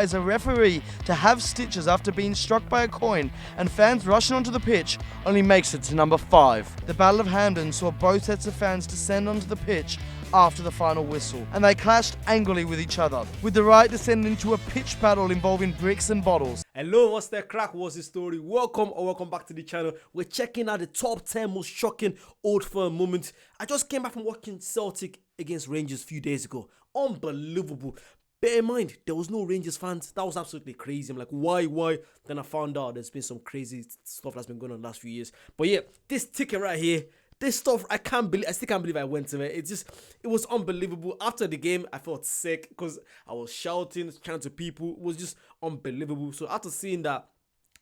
as a referee to have stitches after being struck by a coin, and fans rushing onto the pitch only makes it to number 5. The Battle of Hampden saw both sets of fans descend onto the pitch after the final whistle, and they clashed angrily with each other, with the riot descending into a pitch battle involving bricks and bottles. Hello, what's the crack? What's the story? Welcome back to the channel. We're checking out the top 10 most shocking Old Firm moments. I just came back from watching Celtic against Rangers a few days ago. Unbelievable. Bear in mind, there was no Rangers fans. That was absolutely crazy. I'm like, why? Then I found out there's been some crazy stuff that's been going on the last few years. But yeah, this ticket right here, this stuff, I still can't believe I went to it. It was unbelievable. After the game, I felt sick because I was shouting to people. It was just unbelievable. So after seeing that,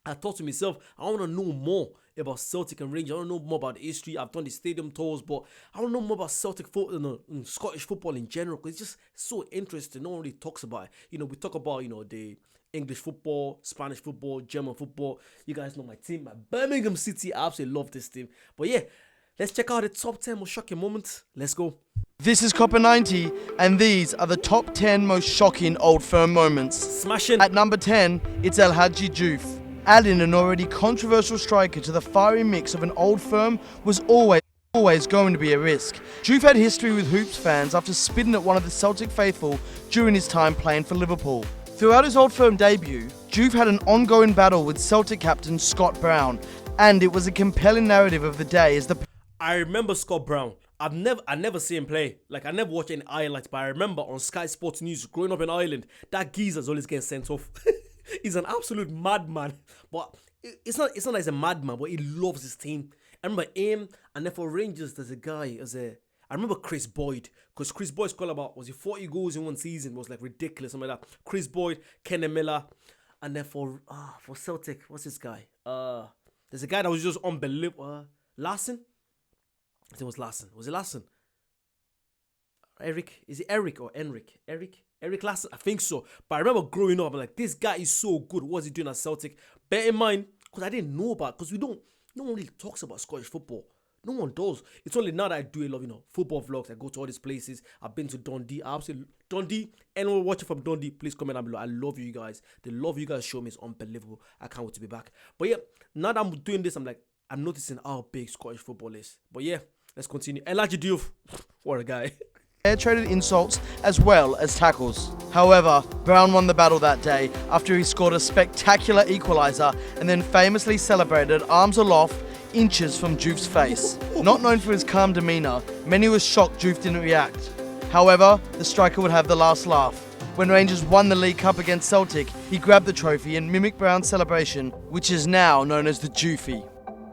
I thought to myself, I want to know more about Celtic and Rangers. I want to know more about the history. I've done the stadium tours, but I want to know more about Celtic football, Scottish football in general, because it's just so interesting. No one really talks about it. We talk about, the English football, Spanish football, German football. You guys know my team, my Birmingham City. I absolutely love this team. But yeah, let's check out the top 10 most shocking moments. Let's go. This is Copper 90, and these are the top 10 most shocking Old Firm moments. Smashing. At number 10, it's El Hadji Diouf. Adding an already controversial striker to the fiery mix of an Old Firm was always going to be a risk. Diouf had history with Hoops fans after spitting at one of the Celtic faithful during his time playing for Liverpool. Throughout his Old Firm debut, Diouf had an ongoing battle with Celtic captain Scott Brown, and it was a compelling narrative of the day as I remember Scott Brown. I never see him play. Like, I never watch any highlights, but I remember on Sky Sports News growing up in Ireland, that geezer's always getting sent off. He's an absolute madman. But it's not that he's a madman, but he loves his team. I remember him, and then for Rangers, there's a guy, I remember Chris Boyd, because Chris Boyd scored about, 40 goals in one season? It was like ridiculous, something like that. Chris Boyd, Kenny Miller, and then for Celtic, what's this guy? There's a guy that was just unbelievable. Larson? I think it was Larson. Was it Larson? Eric? Is it Eric or Enric? Eric Larson? I think so. But I remember growing up, I'm like, this guy is so good. What's he doing at Celtic? Bear in mind, because I didn't know about, because no one really talks about Scottish football. No one does. It's only now that I do a lot of, football vlogs. I go to all these places. I've been to Dundee. Dundee. Anyone watching from Dundee, please comment down below. I love you guys. The love you guys show me is unbelievable. I can't wait to be back. But yeah, now that I'm doing this, I'm noticing how big Scottish football is. But yeah, let's continue. El Hadji Diouf, what a guy. Air traded insults as well as tackles. However, Brown won the battle that day after he scored a spectacular equaliser and then famously celebrated arms aloft inches from Diouf's face. Not known for his calm demeanour, many were shocked Diouf didn't react. However, the striker would have the last laugh. When Rangers won the League Cup against Celtic, he grabbed the trophy and mimicked Brown's celebration, which is now known as the Dioufy.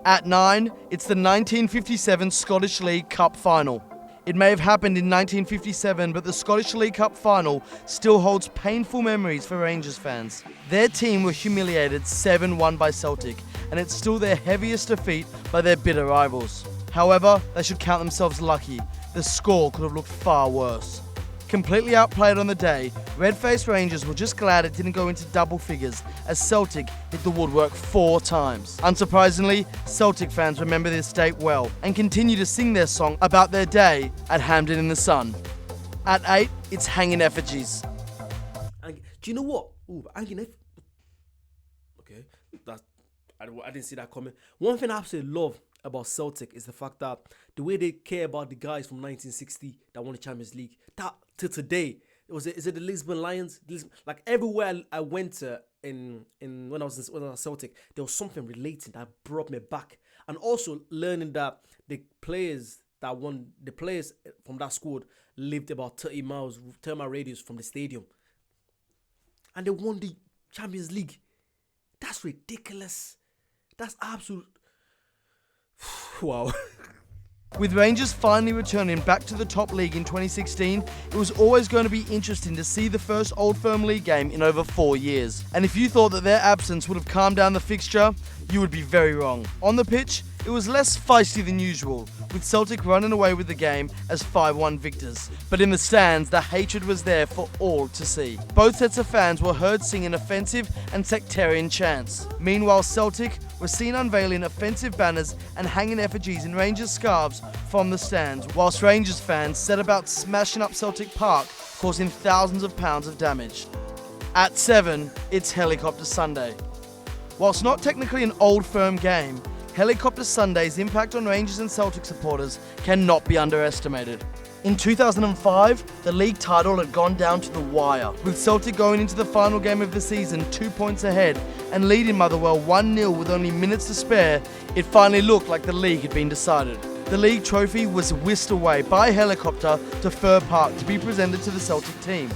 At 9, it's the 1957 Scottish League Cup final. It may have happened in 1957, but the Scottish League Cup final still holds painful memories for Rangers fans. Their team were humiliated 7-1 by Celtic, and it's still their heaviest defeat by their bitter rivals. However, they should count themselves lucky. The score could have looked far worse. Completely outplayed on the day, red-faced Rangers were just glad it didn't go into double figures as Celtic hit the woodwork 4 times. Unsurprisingly, Celtic fans remember this date well and continue to sing their song about their day at Hampden in the sun. At 8, it's Hanging Effigies. Do you know what? Hanging Effigies. Okay, I didn't see that coming. One thing I absolutely love about Celtic is the fact that the way they care about the guys from 1960 that won the Champions League, that to today, is it the Lisbon Lions? Like everywhere I went to when I was Celtic, there was something relating that brought me back, and also learning that the players from that squad lived about 30 mile radius from the stadium, and they won the Champions League. That's ridiculous. That's absolute. Wow. With Rangers finally returning back to the top league in 2016, it was always going to be interesting to see the first Old Firm League game in over 4 years. And if you thought that their absence would have calmed down the fixture, you would be very wrong. On the pitch, it was less feisty than usual, with Celtic running away with the game as 5-1 victors. But in the stands, the hatred was there for all to see. Both sets of fans were heard singing offensive and sectarian chants. Meanwhile, Celtic were seen unveiling offensive banners and hanging effigies in Rangers scarves from the stands, whilst Rangers fans set about smashing up Celtic Park, causing thousands of pounds of damage. At 7, it's Helicopter Sunday. Whilst not technically an old firm game, Helicopter Sunday's impact on Rangers and Celtic supporters cannot be underestimated. In 2005, the league title had gone down to the wire, with Celtic going into the final game of the season 2 points ahead and leading Motherwell 1-0 with only minutes to spare. It finally looked like the league had been decided. The league trophy was whisked away by helicopter to Fir Park to be presented to the Celtic team.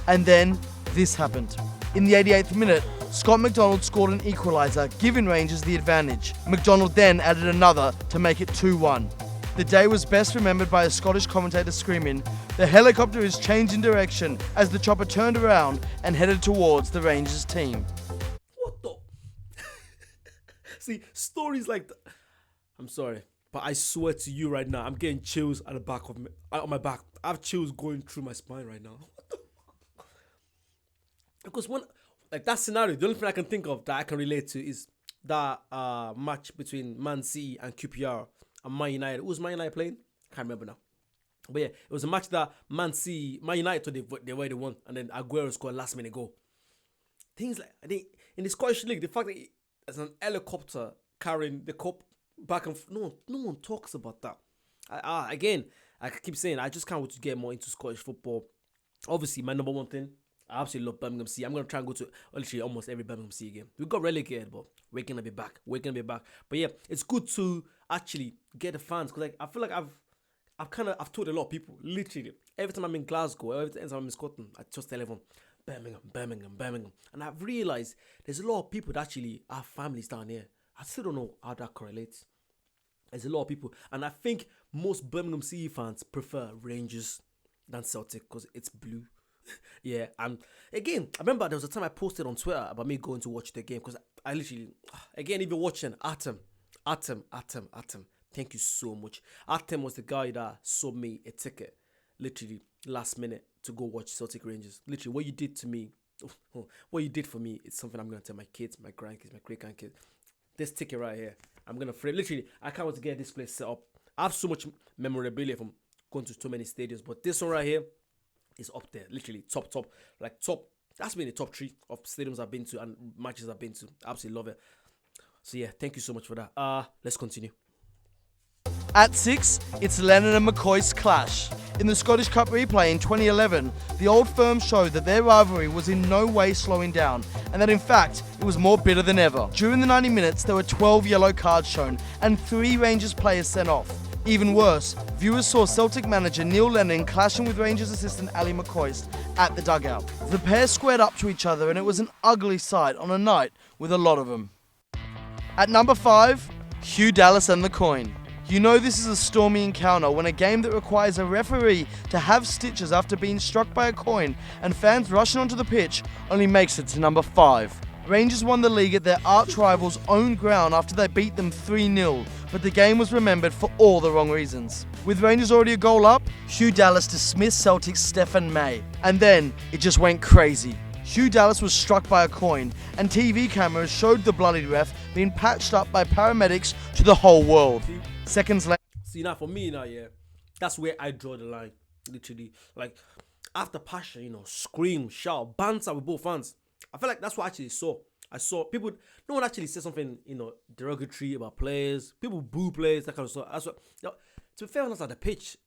And then this happened. In the 88th minute, Scott McDonald scored an equaliser, giving Rangers the advantage. McDonald then added another to make it 2-1. The day was best remembered by a Scottish commentator screaming, "The helicopter is changing direction," as the chopper turned around and headed towards the Rangers team. What the? See, stories like that. I'm sorry, but I swear to you right now, I'm getting chills at the back of on my back. I have chills going through my spine right now. What the? Because when, like that scenario, the only thing I can think of that I can relate to is that match between Man City and QPR and Man United. Who was Man United playing? Can't remember now. But yeah, it was a match that Man United thought they were the one, and then Aguero scored last minute goal. Things like, I think in the Scottish League, the fact that there's an helicopter carrying the cup back and no one talks about that. Again, I keep saying I just can't wait to get more into Scottish football. Obviously, my number one thing, I absolutely love Birmingham City. I'm gonna try and go to literally almost every Birmingham City game. We got relegated, but we're gonna be back. But yeah, it's good to actually get the fans, because like I feel like I've told a lot of people, literally every time I'm in Glasgow, every time I'm in Scotland, I just tell everyone Birmingham, and I've realized there's a lot of people that actually have families down here. I still don't know how that correlates. There's a lot of people, and I think most Birmingham City fans prefer Rangers than Celtic because it's blue. Yeah, and again, I remember there was a time I posted on Twitter about me going to watch the game, because I literally, again, even watching Atom, thank you so much. Atom was the guy that sold me a ticket, literally last minute, to go watch Celtic Rangers. Literally, what you did to me, what you did for me, it's something I'm going to tell my kids, my grandkids, my great-grandkids. This ticket right here, I'm going to frame, literally, I can't wait to get this place set up. I have so much memorabilia from going to so many stadiums, but this one right here is up there, literally top. That's been the top 3 of stadiums I've been to and matches I've been to. Absolutely love it. So yeah, thank you so much for that. Let's continue. At 6, it's Lennon and McCoist clash. In the Scottish Cup replay in 2011, the old firm showed that their rivalry was in no way slowing down, and that in fact, it was more bitter than ever. During the 90 minutes, there were 12 yellow cards shown and 3 Rangers players sent off. Even worse, viewers saw Celtic manager Neil Lennon clashing with Rangers assistant Ali McCoist at the dugout. The pair squared up to each other, and it was an ugly sight on a night with a lot of them. At number 5, Hugh Dallas and the coin. You know this is a stormy encounter when a game that requires a referee to have stitches after being struck by a coin and fans rushing onto the pitch only makes it to number 5. Rangers won the league at their arch-rival's own ground after they beat them 3-0, but the game was remembered for all the wrong reasons. With Rangers already a goal up, Hugh Dallas dismissed Celtic's Stephen May, and then it just went crazy. Hugh Dallas was struck by a coin, and TV cameras showed the bloodied ref being patched up by paramedics to the whole world. Seconds later... See, now for me now, yeah, that's where I draw the line, literally. Like, after passion, scream, shout, banter with both fans. I feel like that's what I actually saw. I saw people, no one actually said something, derogatory about players. People boo players, that kind of stuff. To be fair, honest, at the pitch,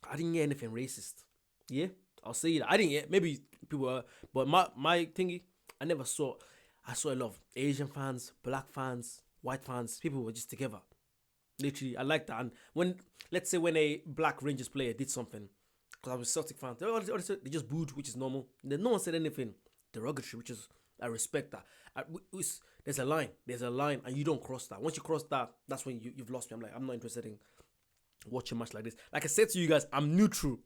I didn't hear anything racist. Yeah, I'll say that. I didn't hear, maybe people were, but my thingy, I saw a lot of Asian fans, black fans, white fans. People were just together. Literally, I like that. And let's say when a black Rangers player did something, because I was a Celtic fan, they just booed, which is normal. Then no one said anything derogatory, which is, I respect that. There's a line, and you don't cross that. Once you cross that, that's when you've lost me. I'm like, I'm not interested in watching a match like this. Like I said to you guys, I'm neutral.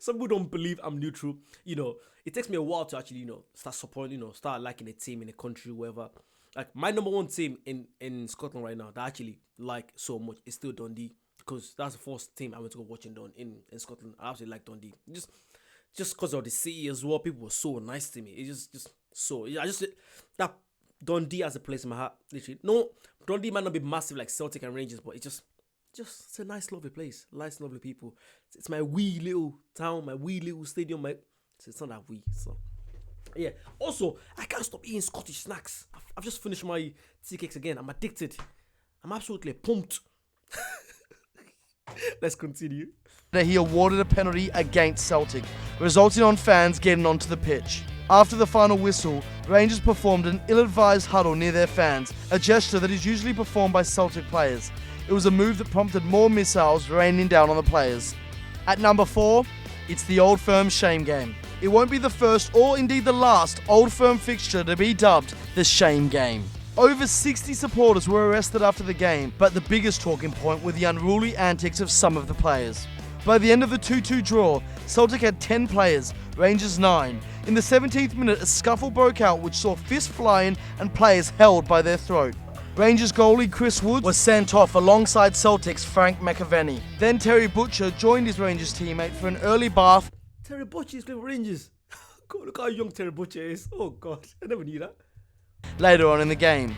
Some people don't believe I'm neutral. It takes me a while to actually, start supporting, start liking a team in a country, wherever. Like my number one team in Scotland right now that I actually like so much is still Dundee, because that's the first team I went to go watching in Scotland. I absolutely like Dundee. Just because of the city as well, people were so nice to me. It's just so, that Dundee has a place in my heart, literally. No, Dundee might not be massive like Celtic and Rangers, but it's a nice, lovely place. Nice, lovely people. It's my wee little town, my wee little stadium. It's not that wee, so Yeah. Also, I can't stop eating Scottish snacks. I've just finished my tea cakes again. I'm addicted. I'm absolutely pumped. Let's continue. He awarded a penalty against Celtic, resulting on fans getting onto the pitch. After the final whistle, Rangers performed an ill-advised huddle near their fans, a gesture that is usually performed by Celtic players. It was a move that prompted more missiles raining down on the players. At number 4, it's the Old Firm Shame Game. It won't be the first or indeed the last Old Firm fixture to be dubbed the Shame Game. Over 60 supporters were arrested after the game, but the biggest talking point were the unruly antics of some of the players. By the end of the 2-2 draw, Celtic had 10 players, Rangers 9. In the 17th minute, a scuffle broke out which saw fists flying and players held by their throat. Rangers goalie Chris Wood was sent off alongside Celtic's Frank McAvenny. Then Terry Butcher joined his Rangers teammate for an early bath. Terry Butcher is playing for Rangers. God, look how young Terry Butcher is. Oh God, I never knew that. Later on in the game.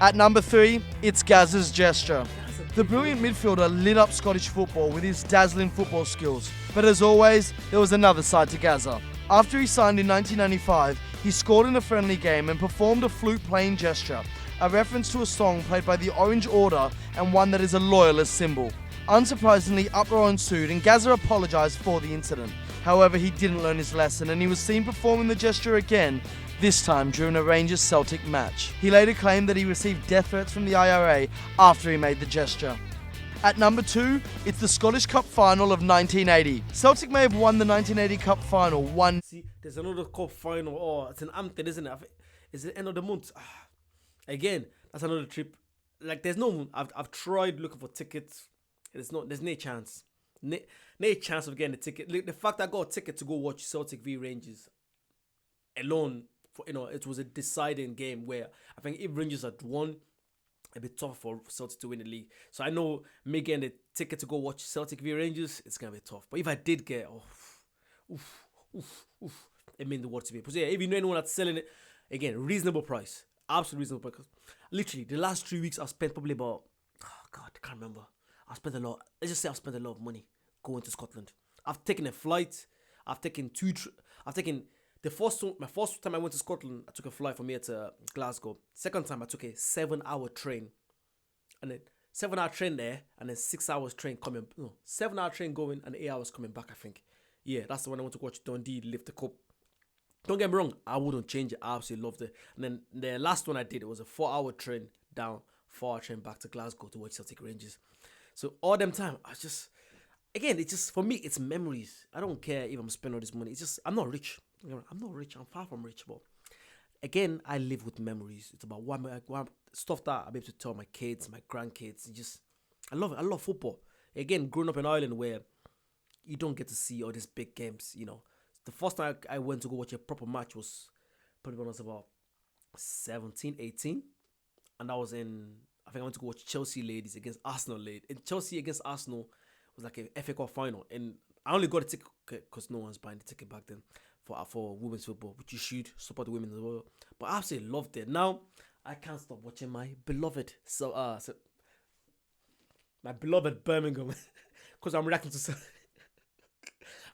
At number 3, it's Gazza's gesture. The brilliant midfielder lit up Scottish football with his dazzling football skills. But as always, there was another side to Gazza. After he signed in 1995, he scored in a friendly game and performed a flute playing gesture, a reference to a song played by the Orange Order and one that is a loyalist symbol. Unsurprisingly, uproar ensued and Gazza apologised for the incident. However, he didn't learn his lesson and he was seen performing the gesture again, this time during a Rangers-Celtic match. He later claimed that he received death threats from the IRA after he made the gesture. At number 2, it's the Scottish Cup final of 1980. Celtic may have won the 1980 Cup final See, there's another cup final. Oh, it's in Hampden, isn't it? It's the end of the month. Again, that's another trip. Like, there's no. I've tried looking for tickets. There's no chance. No chance of getting a ticket. Look, the fact I got a ticket to go watch Celtic v Rangers alone, it was a deciding game where I think if Rangers had won, it'd be tough for Celtic to win the league. So I know me getting a ticket to go watch Celtic v Rangers, it's gonna be tough. But if I did get, it means the world to me. Because yeah, if you know anyone that's selling it, again, reasonable price, absolutely reasonable price. Literally, the last 3 weeks I've spent probably about, oh God, I can't remember. I've spent a lot. Let's just say I've spent a lot of money going to Scotland. I've taken a flight. I've taken my first time I went to Scotland, I took a flight from here to Glasgow. Second time I took a 7-hour train. And then 7-hour train there, and then 6 hours train coming. No, 7-hour train going and 8 hours coming back, I think. Yeah, that's the one I went to watch Dundee lift the cup. Don't get me wrong, I wouldn't change it. I absolutely loved it. And then the last one I did, it was a 4-hour train down, 4-hour train back to Glasgow to watch Celtic Rangers. So all them time, I just, again, it's just, for me, it's memories. I don't care if I'm spending all this money. It's just, I'm not rich. I'm not rich. I'm far from rich. But again, I live with memories. It's about what stuff that I'll be able to tell my kids, my grandkids. I love it. I love football. Again, growing up in Ireland where you don't get to see all these big games, The first time I went to go watch a proper match was probably when I was about 17, 18. And that was I think I went to go watch Chelsea ladies against Arsenal ladies. And Chelsea against Arsenal was like a FA Cup final. And I only got a ticket because no one's buying the ticket back then for women's football, which you should support the women as well. But I absolutely loved it. Now, I can't stop watching my beloved, my beloved Birmingham, because I'm reacting to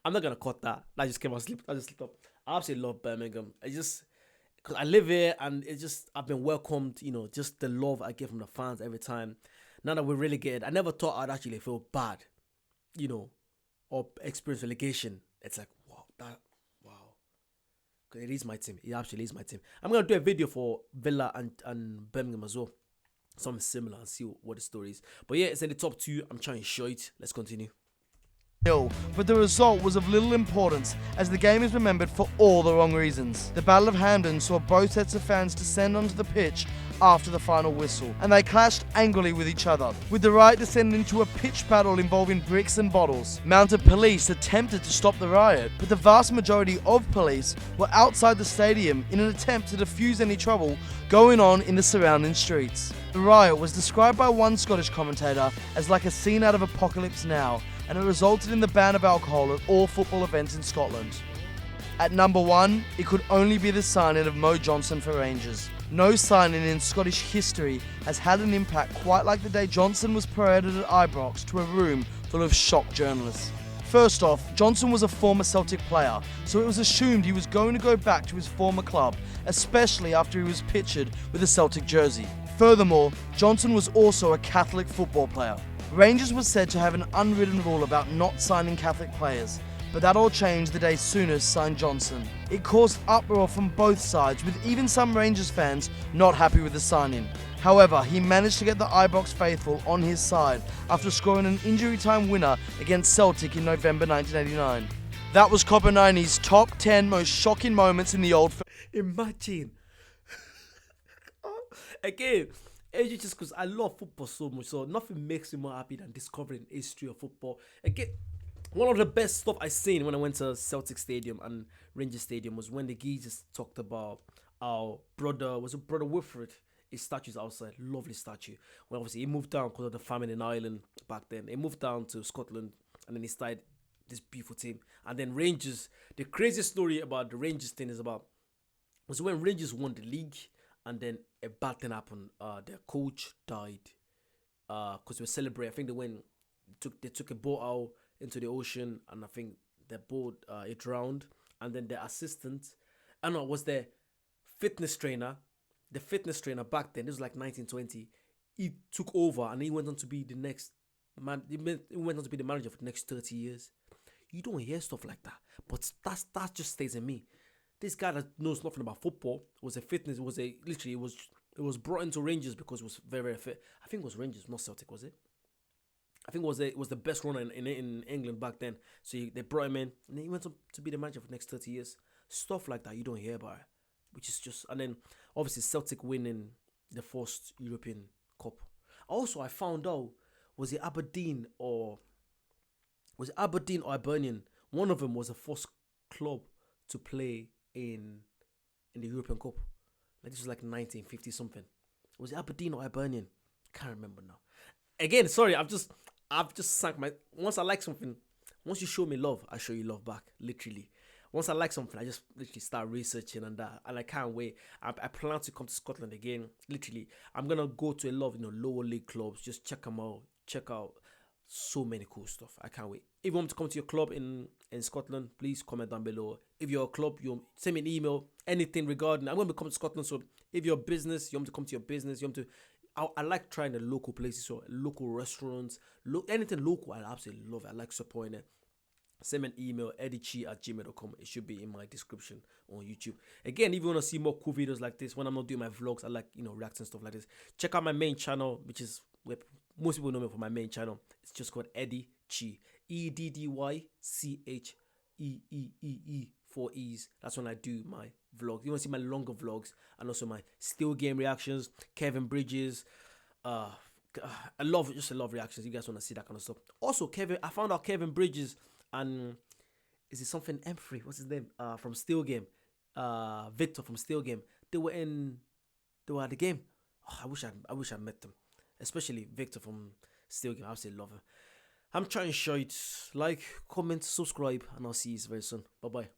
I'm not going to cut that. I just came out sleep. I just slipped up. I absolutely love Birmingham. Because I live here and I've been welcomed, just the love I get from the fans every time. Now that we're relegated, I never thought I'd actually feel bad, or experience relegation. It's like, wow. Because it is my team. It absolutely is my team. I'm going to do a video for Villa and Birmingham as well. Something similar and see what the story is. But yeah, it's in the top 2. I'm trying to show it. Let's continue. But the result was of little importance as the game is remembered for all the wrong reasons. The Battle of Hampden saw both sets of fans descend onto the pitch after the final whistle, and they clashed angrily with each other, with the riot descending into a pitched battle involving bricks and bottles. Mounted police attempted to stop the riot, but the vast majority of police were outside the stadium in an attempt to defuse any trouble going on in the surrounding streets. The riot was described by one Scottish commentator as like a scene out of Apocalypse Now, and it resulted in the ban of alcohol at all football events in Scotland. At number 1, it could only be the signing of Mo Johnston for Rangers. No signing in Scottish history has had an impact quite like the day Johnston was paraded at Ibrox to a room full of shocked journalists. First off, Johnston was a former Celtic player, so it was assumed he was going to go back to his former club, especially after he was pictured with a Celtic jersey. Furthermore, Johnston was also a Catholic football player. Rangers was said to have an unwritten rule about not signing Catholic players, but that all changed the day Souness signed Johnston. It caused uproar from both sides, with even some Rangers fans not happy with the signing. However, he managed to get the Ibrox faithful on his side after scoring an injury time winner against Celtic in November 1989. That was Copper90's top 10 most shocking moments in the old firm. Imagine. Again, it's just because I love football so much, so nothing makes me more happy than discovering history of football. Again, one of the best stuff I seen when I went to Celtic Stadium and Rangers Stadium was when the geezers talked about our brother Wilfred. His statue's outside, lovely statue. Well, obviously he moved down because of the famine in Ireland back then. He moved down to Scotland and then he started this beautiful team. And then Rangers, the craziest story about the Rangers thing was when Rangers won the league and then a bad thing happened. Their coach died because they were celebrating. I think they took a boat out into the ocean and I think their boat it drowned. And then their assistant, was their fitness trainer. The fitness trainer back then, this was like 1920, he took over and he went on to be the next man. He went on to be the manager for the next 30 years. You don't hear stuff like that, but that just stays in me. This guy that knows nothing about football was a fitness. It was brought into Rangers because it was very, very fit. I think it was Rangers, not Celtic, was it? I think it was the best runner in England back then. So they brought him in and he went on to be the manager for the next 30 years. Stuff like that you don't hear about it. Which is just, and then obviously Celtic winning the first European Cup. Also, I found out, was it Aberdeen or Hibernian? One of them was the first club to play in the European Cup. Like this was like 1950 something. Was it Aberdeen or Hibernian? Can't remember now. Again, sorry, I've just sank my. Once I like something, once you show me love, I show you love back. Literally. Once I like something, I just literally start researching and that, and I can't wait. I plan to come to Scotland again. Literally, I'm gonna go to a lot of lower league clubs, just check them out. Check out so many cool stuff. I can't wait. If you want me to come to your club in Scotland, please comment down below. If you're a club, you send me an email. Anything regarding, I'm gonna be coming to Scotland. So if you're a business, you want me to come to your business. You want to. I like trying the local places, so local restaurants, anything local. I absolutely love it. I like supporting it. Send me an email, eddiechi@gmail.com. It should be in my description on YouTube. Again, if you want to see more cool videos like this, when I'm not doing my vlogs, I like, reacting stuff like this. Check out my main channel, which is where most people know me for my main channel. It's just called Eddie Chi. EDDYCHEEEE. 4 E's. That's when I do my vlogs. You want to see my longer vlogs and also my still game reactions, Kevin Bridges, I love reactions. You guys want to see that kind of stuff. Also, I found out Kevin Bridges and is it something M3? What's his name? From Still Game. Victor from Still Game. They were at the game. Oh, I wish I met them. Especially Victor from Still Game. I absolutely love him. I'm trying to show it. Like, comment, subscribe, and I'll see you very soon. Bye bye.